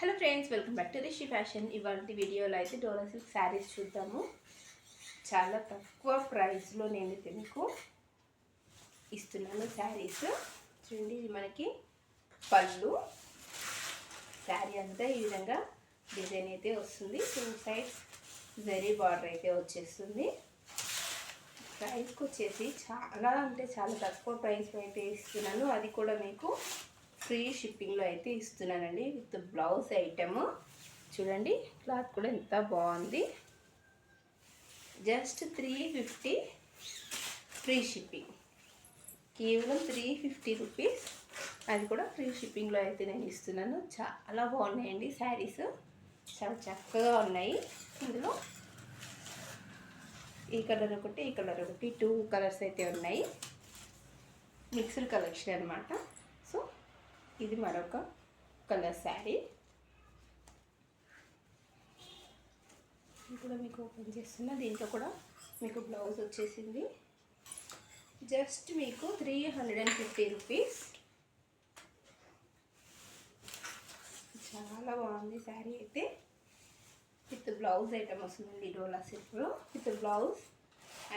Hello friends, welcome back to Rishi fashion. ఇవాళ వీడియోలో అయితే డోలా సిల్క్ శారీస్ చూద్దాము. చాలా తక్కువ ప్రైస్లో నేనైతే మీకు ఇస్తున్నాను శారీస్. చూడండి, ఇది మనకి పళ్ళు. శారీ అంతా ఈ విధంగా డిజైన్ అయితే వస్తుంది. 2 సైడ్స్ జరీ బార్డర్ అయితే వచ్చేస్తుంది. ప్రైస్కి వచ్చేసి చాలా అంటే చాలా తక్కువ ప్రైస్లో అయితే ఇస్తున్నాను. అది కూడా మీకు ఫ్రీ షిప్పింగ్లో అయితే ఇస్తున్నానండి. With blouse item. చూడండి, క్లాత్ కూడా ఎంత బాగుంది. Just 350 free shipping. కేవలం 350 రూపీస్. అది కూడా ఫ్రీ షిప్పింగ్లో అయితే నేను ఇస్తున్నాను. చాలా బాగున్నాయండి శారీస్, చాలా చక్కగా ఉన్నాయి. ఇందులో ఈ కలర్ ఒకటి, ఈ కలర్ ఒకటి, 2 కలర్స్ అయితే ఉన్నాయి. మిక్స్డ్ కలెక్షన్ అనమాట. సో ఇది మరొక కలర్ శారీ. ఇది కూడా మీకు ఓపెన్ చేస్తున్నా. దీంట్లో కూడా మీకు బ్లౌజ్ వచ్చేసింది. జస్ట్ మీకు 350 రూపీస్. చాలా బాగుంది శారీ అయితే. విత్ బ్లౌజ్ ఐటమ్ వస్తుందండి. డోలా సిల్క్లో విత్ బ్లౌజ్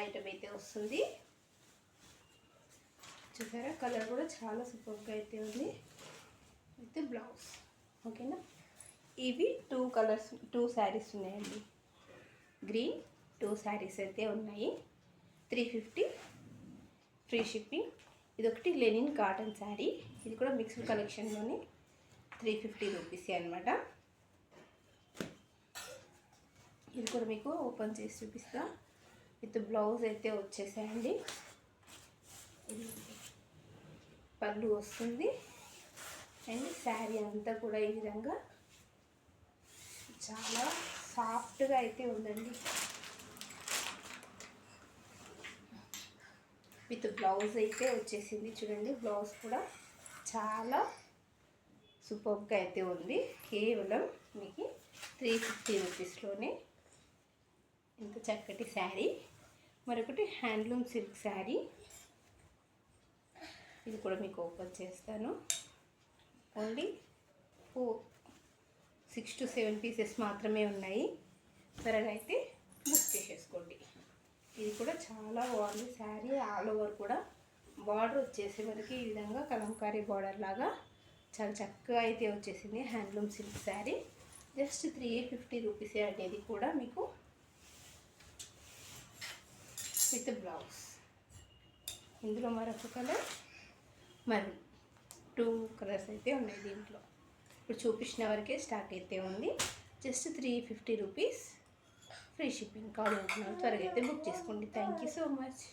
ఐటమ్ అయితే వస్తుంది. చూసారా, కలర్ కూడా చాలా సూపర్గా అయితే ఉంది విత్ బ్లౌజ్. ఓకేనా, ఇవి 2 కలర్స్, 2 శారీస్ ఉన్నాయండి. గ్రీన్ 2 శారీస్ అయితే ఉన్నాయి. 350 ఫ్రీ షిప్పింగ్. ఇదొకటి లెనిన్ కాటన్ శారీ. ఇది కూడా మిక్స్డ్ కలెక్షన్లోనే 350 రూపీసే అనమాట. ఇది కూడా మీకు ఓపెన్ చేసి చూపిస్తా. విత్ బ్లౌజ్ అయితే వచ్చేసాయండి. ఇది పళ్ళు వస్తుంది. అండ్ శారీ అంతా కూడా ఈ విధంగా చాలా సాఫ్ట్గా అయితే ఉందండి. విత్ బ్లౌజ్ అయితే వచ్చేసింది. చూడండి, బ్లౌజ్ కూడా చాలా సూపర్గా అయితే ఉంది. కేవలం మీకు 350 రూపీస్లోనే ఇంత చక్కటి శారీ. మరొకటి హ్యాండ్లూమ్ సిల్క్ శారీ. ఇది కూడా మీకు ఓపెన్ చేస్తాను. ఓన్లీ 6 to 7 పీసెస్ మాత్రమే ఉన్నాయి. త్వరగా అయితే బుక్ చేసేసుకోండి. ఇది కూడా చాలా బాగుంది శారీ. ఆల్ ఓవర్ కూడా బార్డర్ వచ్చేసి మనకి ఈ విధంగా కలంకారీ బార్డర్ లాగా చాలా చక్కగా అయితే వచ్చేసింది. Handloom silk sari. జస్ట్ 350 రూపీసే అండి. ఇది కూడా మీకు విత్ బ్లౌజ్. ఇందులో మరొక కలర్, మరి 2 కలర్స్ అయితే ఉన్నాయి దీంట్లో. ఇప్పుడు చూపించిన వరకే స్టాక్ అయితే ఉంది. Just 350 rupees free shipping. కావాలనుకున్నాను త్వరగా అయితే బుక్ చేసుకోండి. Thank you so much.